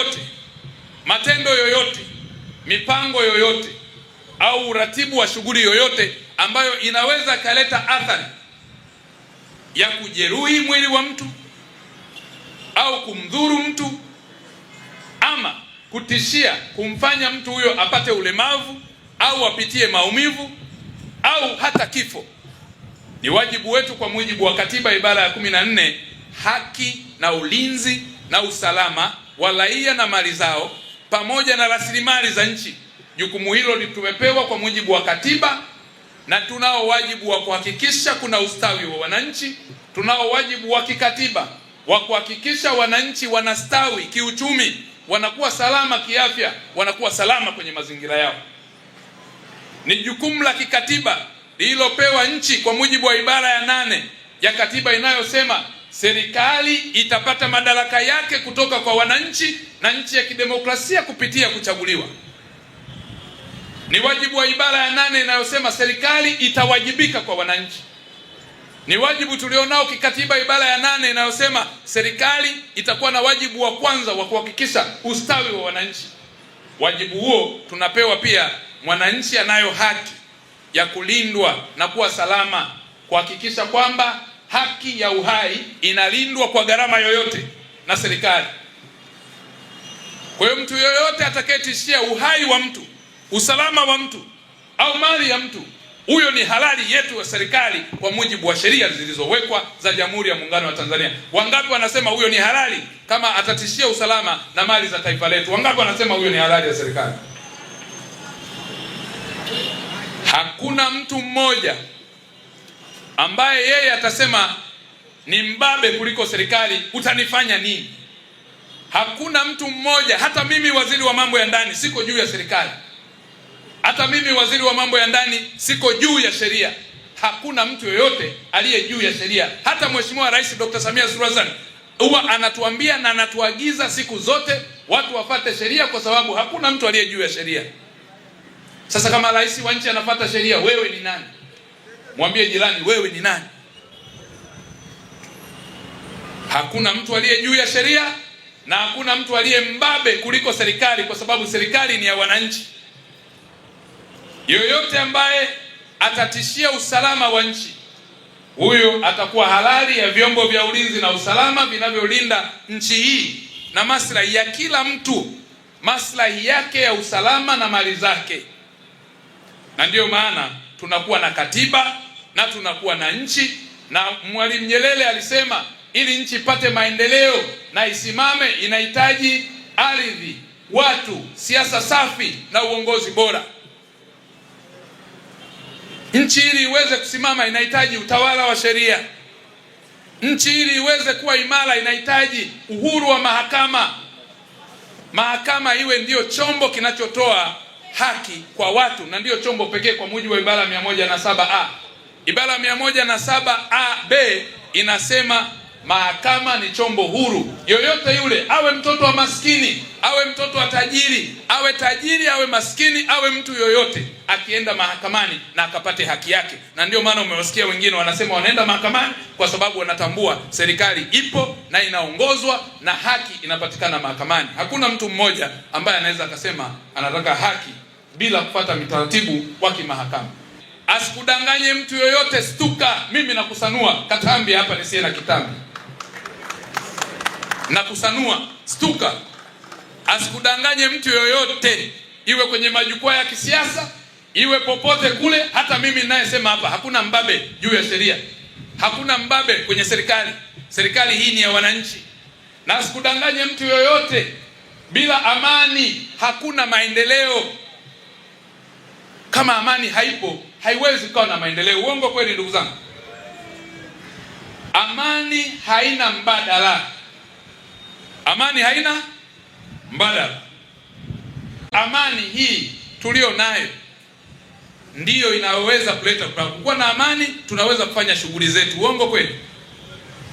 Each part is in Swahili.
yoyote, matendo yoyote, mipango yoyote au uratibu wa shughuli yoyote ambayo inaweza kaleta athari ya kujeruhi mwili wa mtu au kumdhuru mtu ama kutishia kumfanya mtu huyo apate ulemavu au apitie maumivu au hata kifo, ni wajibu wetu kwa mujibu wa katiba ibara ya 14, haki na ulinzi na usalama wa raia na mali zao pamoja na rasilimali za nchi. Jukumu hilo tumepewa kwa mujibu wa katiba, na tunao wajibu wa kuhakikisha kuna ustawi wa wananchi. Tunao wajibu wa kikatiba wa kuhakikisha wananchi wanastawi kiuchumi, wanakuwa salama kiafya, wanakuwa salama kwenye mazingira yao. Ni jukumu la kikatiba lililopewa nchi kwa mujibu wa ibara ya 8 ya katiba inayosema serikali itapata madaraka yake kutoka kwa wananchi na nchi ya kidemokrasia kupitia kuchaguliwa. Ni wajibu wa ibara ya 8 inayosema serikali itawajibika kwa wananchi. Ni wajibu tulionao kikatiba ibara ya 8 inayosema serikali itakuwa na wajibu wa kwanza wa kuhakikisha ustawi wa wananchi. Wajibu huo tunapewa pia. Mwananchi anayo haki ya kulindwa na kuwa salama, kuhakikisha kwamba haki ya uhai inalindwa kwa gharama yoyote na serikali. Kwa hiyo mtu yoyote atakayetishia uhai wa mtu, usalama wa mtu au mali ya mtu, huyo ni halali yetu wa serikali kwa mujibu wa sheria zilizowekwa za Jamhuri ya Muungano wa Tanzania. Wangapi wanasema huyo ni halali kama atatishia usalama na mali za taifa letu? Wangapi wanasema huyo ni halali ya serikali? Hakuna mtu mmoja ambaye yeye atasema ni mbabe kuliko serikali, utanifanya nini? Hakuna mtu mmoja. Hata mimi waziri wa mambo ya ndani siko juu ya serikali. Hata mimi waziri wa mambo ya ndani siko juu ya sheria. Hakuna mtu yoyote aliye juu ya sheria. Hata Mheshimiwa Rais Dr. Samia Suluhu Hassan huwa anatuambia na anatuagiza siku zote watu wafuate sheria, kwa sababu hakuna mtu aliye juu ya sheria. Sasa kama rais wa nchi anafuata sheria, wewe ni nani? Mwambie jirani, wewe ni nani? Hakuna mtu aliye juu ya sheria na hakuna mtu aliye mbabe kuliko serikali, kwa sababu serikali ni ya wananchi. Yoyote ambaye atatishia usalama wa nchi, huyo atakuwa halali ya vyombo vya ulinzi na usalama vinavyolinda nchi hii na maslahi ya kila mtu, maslahi yake ya usalama na mali zake. Na ndiyo maana tunakuwa na katiba na tunakuwa na nchi, na Mwalimu Nyerere alisema ili nchi ipate maendeleo na isimame inahitaji ardhi, watu, siasa safi na uongozi bora. Nchi ili iweze kusimama inahitaji utawala wa sheria. Nchi ili iweze kuwa imara inahitaji uhuru wa mahakama. Mahakama iwe ndiyo chombo kinachotoa haki kwa watu, na ndiyo chombo pekee kwa mujibu wa ibara 107A. Ibara 107A(b) inasema mahakama ni chombo huru. Yoyote yule, awe mtoto wa maskini, awe mtoto wa tajiri, awe maskini, awe mtu yoyote, akienda mahakamani na akapate haki yake. Na ndio maana umewasikia wengine wanasema wanaenda mahakamani kwa sababu wanatambua serikali ipo na inaongozwa na haki inapatikana mahakamani. Hakuna mtu mmoja ambaye anaweza akasema anataka haki bila kufuata mitaratibu wa kimahakama. Asikudanganye mtu yoyote. Stuka, mimi nakusanua katambi hapa nisiye na kitambi, nakusanua. Stuka, asikudanganye mtu yoyote, iwe kwenye majukwaa ya kisiasa, iwe popote kule. Hata mimi ninayesema hapa, hakuna mbabe juu ya sheria, hakuna mbabe kwenye serikali. Serikali hii ni ya wananchi, na asikudanganye mtu yoyote. Bila amani hakuna maendeleo. Kama amani haipo, haiwezi kuwa na maendeleo. Uongo kweli, ndugu zangu? Amani haina mbadala. Amani haina mbadala. Amani hii tulio nayo ndiyo inaweza kuleta kuwa na amani, tunaweza kufanya shughuli zetu. Uongo kweli?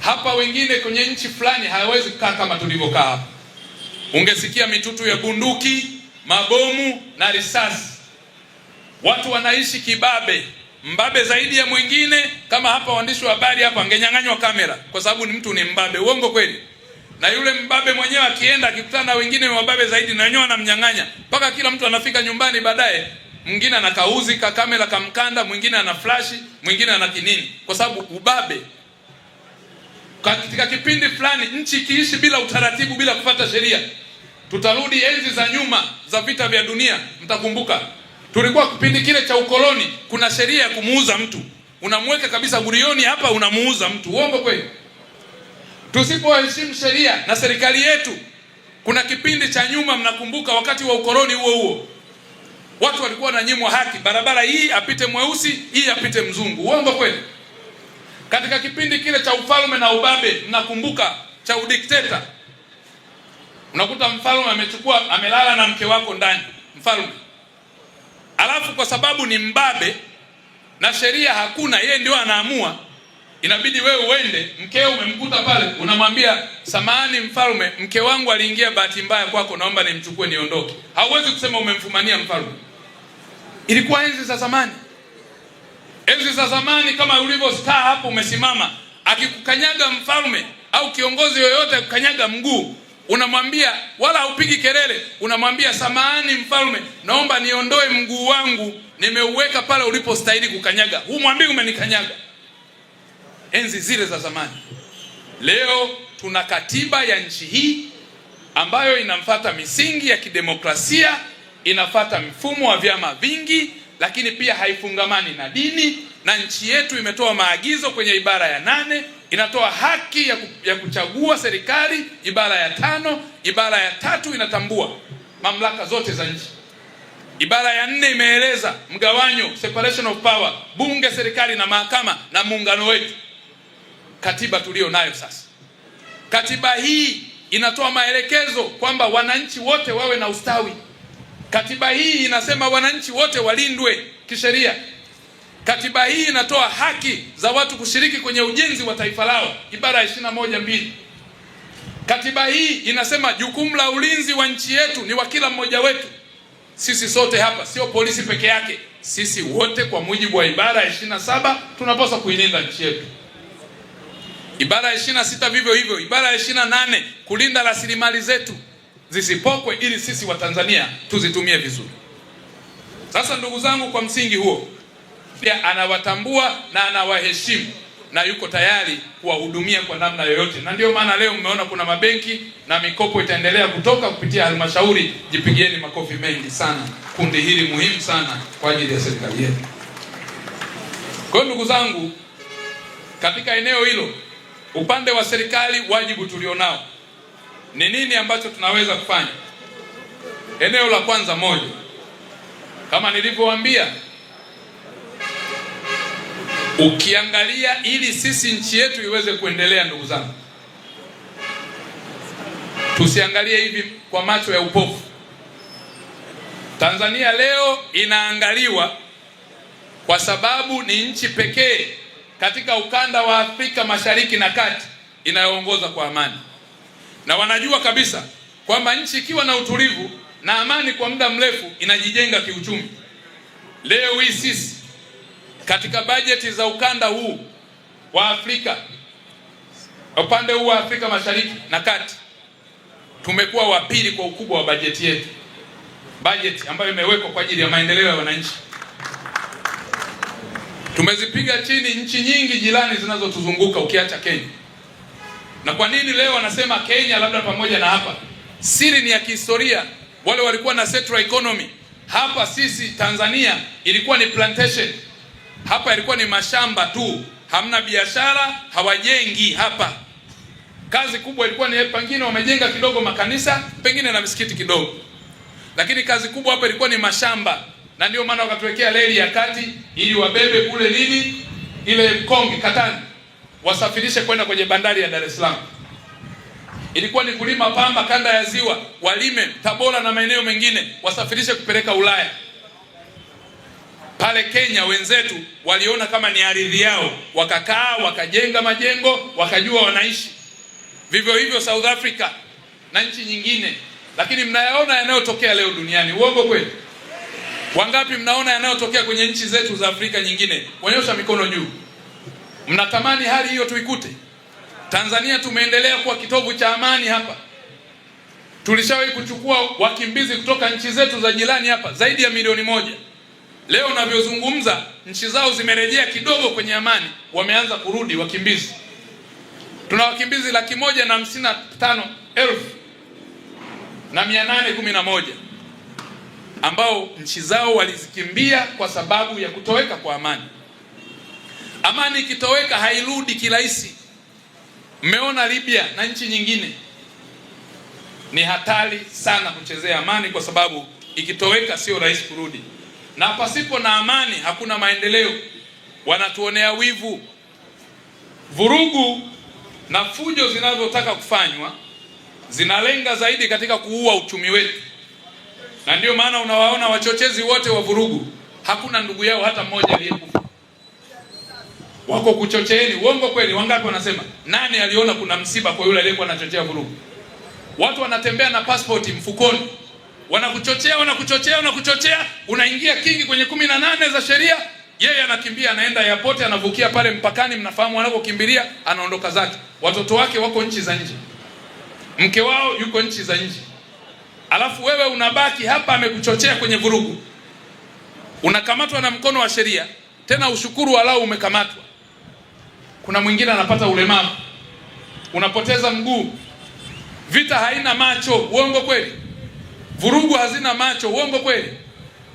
Hapa wengine kwenye nchi fulani hawezi kukaa kama tulivyokaa hapa. Ungesikia mitutu ya bunduki, mabomu na risasi. Watu wanaishi kibabe, mbabe zaidi ya mwingine. Kama hapa waandishi wa habari hapa angenyang'anywa kamera kwa sababu ni mtu ni mbabe. Uongo kweli? na yule mbabe mwenyewe akienda akikutana na wengine wababe zaidi, na wenyewe anamnyang'anya mpaka kila mtu anafika nyumbani. Baadaye mwingine ana kauzi ka kamera kamkanda, mwingine ana flash, mwingine ana kinini, kwa sababu ubabe. Katika kipindi fulani nchi ikiishi bila utaratibu, bila kufuata sheria, tutarudi enzi za nyuma za vita vya dunia. Mtakumbuka tulikuwa kipindi kile cha ukoloni, kuna sheria ya kumuuza mtu, unamweka kabisa gurioni hapa, unamuuza mtu. Uongo kweli? Tusipoheshimu sheria na serikali yetu, kuna kipindi cha nyuma, mnakumbuka wakati wa ukoloni huo watu walikuwa wananyimwa haki, barabara hii apite mweusi, hii apite mzungu. Uongo kweli? Katika kipindi kile cha ufalme na ubabe, mnakumbuka, cha udikteta, unakuta mfalme amelala na mke wako ndani, mfalme, alafu kwa sababu ni mbabe na sheria hakuna, yeye ndio anaamua, inabidi wewe uende, mkeo umemkuta pale, unamwambia samahani mfalme, mke wangu aliingia bahati mbaya kwako, naomba nimchukue niondoke. Hauwezi kusema umemfumania mfalme. Ilikuwa enzi za zamani. Enzi za zamani, kama ulivyo star hapo umesimama, akikukanyaga mfalme au kiongozi yoyote akukanyaga mguu, unamwambia, wala haupigi kelele, unamwambia samahani mfalme, naomba niondoe mguu wangu, nimeuweka pale ulipostahili kukanyaga. Humwambii umenikanyaga. Enzi zile za zamani. Leo tuna katiba ya nchi hii ambayo inamfuata misingi ya kidemokrasia, inafuata mfumo wa vyama vingi, lakini pia haifungamani na dini, na nchi yetu imetoa maagizo kwenye ibara ya 8, inatoa haki ya kuchagua serikali, ibara ya 5, ibara ya 3 inatambua mamlaka zote za nchi. Ibara ya 4 imeeleza mgawanyo, separation of power, bunge, serikali na mahakama na muungano wetu. Katiba tulio nayo sasa, katiba hii inatoa maelekezo kwamba wananchi wote wawe na ustawi. Katiba hii inasema wananchi wote walindwe kisheria. Katiba hii inatoa haki za watu kushiriki kwenye ujenzi wa taifa lao, ibara ya 21(2). Katiba hii inasema jukumu la ulinzi wa nchi yetu ni wa kila mmoja wetu. Sisi sote hapa, sio polisi peke yake, sisi wote kwa mujibu wa ibara ya 27 tunapaswa kuilinda nchi yetu. Ibara ya 26 vivyo hivyo. Ibara ya 28 kulinda rasilimali zetu zisipokwe, ili sisi wa Tanzania tuzitumie vizuri. Sasa ndugu zangu, kwa msingi huo pia anawatambua na anawaheshimu na yuko tayari kuwahudumia kwa namna yoyote, na ndio maana leo mmeona kuna mabenki na mikopo itaendelea kutoka kupitia halmashauri. Jipigieni makofi mengi sana, kundi hili muhimu sana kwa ajili ya serikali yetu. Kwa ndugu zangu, katika eneo hilo, upande wa serikali, wajibu tulionao ni nini ambacho tunaweza kufanya? Eneo la kwanza, moja, kama nilivyowaambia, ukiangalia ili sisi nchi yetu iweze kuendelea, ndugu zangu, tusiangalie hivi kwa macho ya upofu. Tanzania leo inaangaliwa kwa sababu ni nchi pekee katika ukanda wa Afrika Mashariki na Kati inayoongoza kwa amani, na wanajua kabisa kwamba nchi ikiwa na utulivu na amani kwa muda mrefu inajijenga kiuchumi. Leo hii sisi katika bajeti za ukanda huu wa Afrika, upande huu wa Afrika Mashariki na Kati, tumekuwa wa pili kwa ukubwa wa bajeti yetu, bajeti ambayo imewekwa kwa ajili ya maendeleo ya wananchi. Tumezipiga chini nchi nyingi jirani zinazotuzunguka ukiacha Kenya. Na kwa nini leo wanasema Kenya labda pamoja na hapa? Siri ni ya kihistoria. Wale walikuwa na central economy. Hapa sisi Tanzania ilikuwa ni plantation. Hapa ilikuwa ni mashamba tu, hamna biashara, hawajengi hapa. Kazi kubwa ilikuwa ni pengine wamejenga kidogo makanisa, pengine na misikiti kidogo, lakini kazi kubwa hapa ilikuwa ni mashamba. Na ndio maana wakatuwekea reli ya kati ili wabebe kule nini, ile Konge Katani, wasafirishe kwenda kwenye bandari ya Dar es Salaam. Ilikuwa ni kulima pamba kanda ya ziwa, walime Tabora na maeneo mengine, wasafirishe kupeleka Ulaya. Pale Kenya wenzetu waliona kama ni ardhi yao, wakakaa wakajenga majengo, wakajua wanaishi. Vivyo hivyo South Africa na nchi nyingine. Lakini mnayaona yanayotokea leo duniani. Uongo kweli? Wangapi mnaona yanayotokea kwenye nchi zetu za Afrika nyingine? Wanyosha mikono juu. Mnatamani hali hiyo tuikute? Tanzania tumeendelea kuwa kitovu cha amani hapa. Tulishawahi kuchukua wakimbizi kutoka nchi zetu za jirani hapa zaidi ya milioni 1. Leo navyozungumza nchi zao zimerejea kidogo kwenye amani, wameanza kurudi wakimbizi. Tuna wakimbizi 155,811 ambao nchi zao walizikimbia kwa sababu ya kutoweka kwa amani. Amani ikitoweka hairudi kirahisi. Mmeona Libya na nchi nyingine. Ni hatari sana kuchezea amani, kwa sababu ikitoweka sio rahisi kurudi. Na pasipo na amani hakuna maendeleo. Wanatuonea wivu. Vurugu na fujo zinazotaka kufanywa zinalenga zaidi katika kuua uchumi wetu. Na ndio maana unawaona wachochezi wote wa vurugu, hakuna ndugu yao hata mmoja aliyekufa. Wako kuchocheeni. Uongo kweli? Wangapi wanasema nani aliona kuna msiba kwa yule aliyekuwa anachochea vurugu? Watu wanatembea na passport mfukoni, wanakuchochea, unaingia kingi kwenye 18 za sheria, yeye anakimbia anaenda airport, anavukia pale mpakani, mnafahamu anakokimbilia, anaondoka zake. Watoto wake wako nchi za nje, mke wao yuko nchi za nje, alafu wewe unabaki hapa, amekuchochea kwenye vurugu, unakamatwa na mkono wa sheria. Tena ushukuru walau umekamatwa. Kuna mwingine anapata ulemavu, unapoteza mguu. Vita haina macho. Uongo kweli? Vurugu hazina macho. Uongo kweli?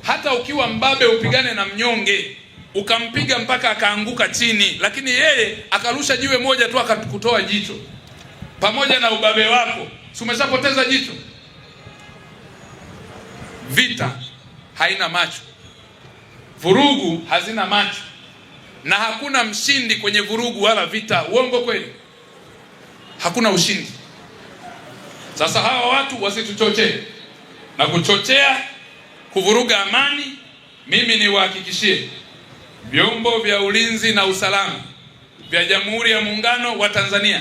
Hata ukiwa mbabe upigane na mnyonge, ukampiga mpaka akaanguka chini, lakini yeye akarusha jiwe moja tu akakutoa jicho, pamoja na ubabe wako, si umeshapoteza jicho? Vita haina macho, vurugu hazina macho, na hakuna mshindi kwenye vurugu wala vita. Uongo kweli? Hakuna ushindi. Sasa hawa watu wasituchochee na kuchochea kuvuruga amani. Mimi niwahakikishie vyombo vya ulinzi na usalama vya Jamhuri ya Muungano wa Tanzania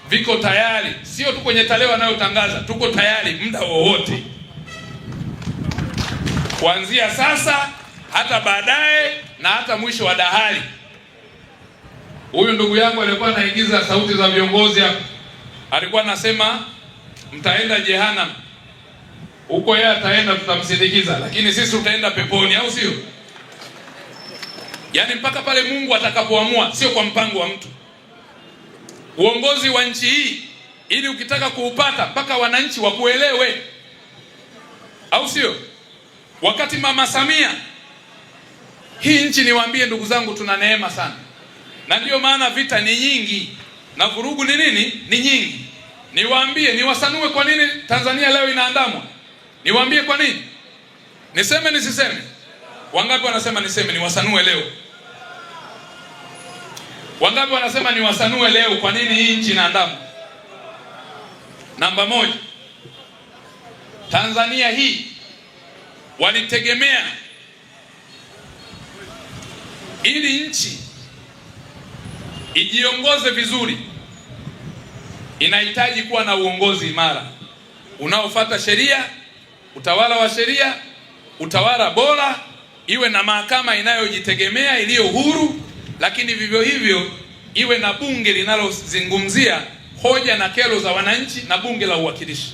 viko tayari, sio tu kwenye tarehe wanayotangaza, tuko tayari muda wowote, kuanzia sasa hata baadaye na hata mwisho wa dahari. Huyu ndugu yangu alikuwa anaigiza sauti za viongozi hapa, alikuwa anasema mtaenda jehanamu huko, yeye ataenda, tutamsindikiza, lakini sisi tutaenda peponi, au sio? Yaani mpaka pale Mungu atakapoamua, sio kwa mpango wa mtu. Uongozi wa nchi hii, ili ukitaka kuupata mpaka wananchi wakuelewe, au sio? Wakati Mama Samia, hii nchi niwaambie ndugu zangu, tuna neema sana, na ndio maana vita ni nyingi na vurugu ni nini? Ni nyingi. Niwaambie, niwasanue kwa nini Tanzania leo inaandamwa. Niwaambie kwa nini. Niseme nisiseme? Wangapi wanasema niseme? Niwasanue leo. Wangapi wanasema niwasanue leo kwa nini hii nchi inaandamwa? Namba 1, Tanzania hii walitegemea ili nchi ijiongoze vizuri, inahitaji kuwa na uongozi imara unaofuata sheria, utawala wa sheria, utawala bora, iwe na mahakama inayojitegemea iliyo huru, lakini vivyo hivyo iwe na bunge linalozungumzia hoja na kero za wananchi na bunge la uwakilishi.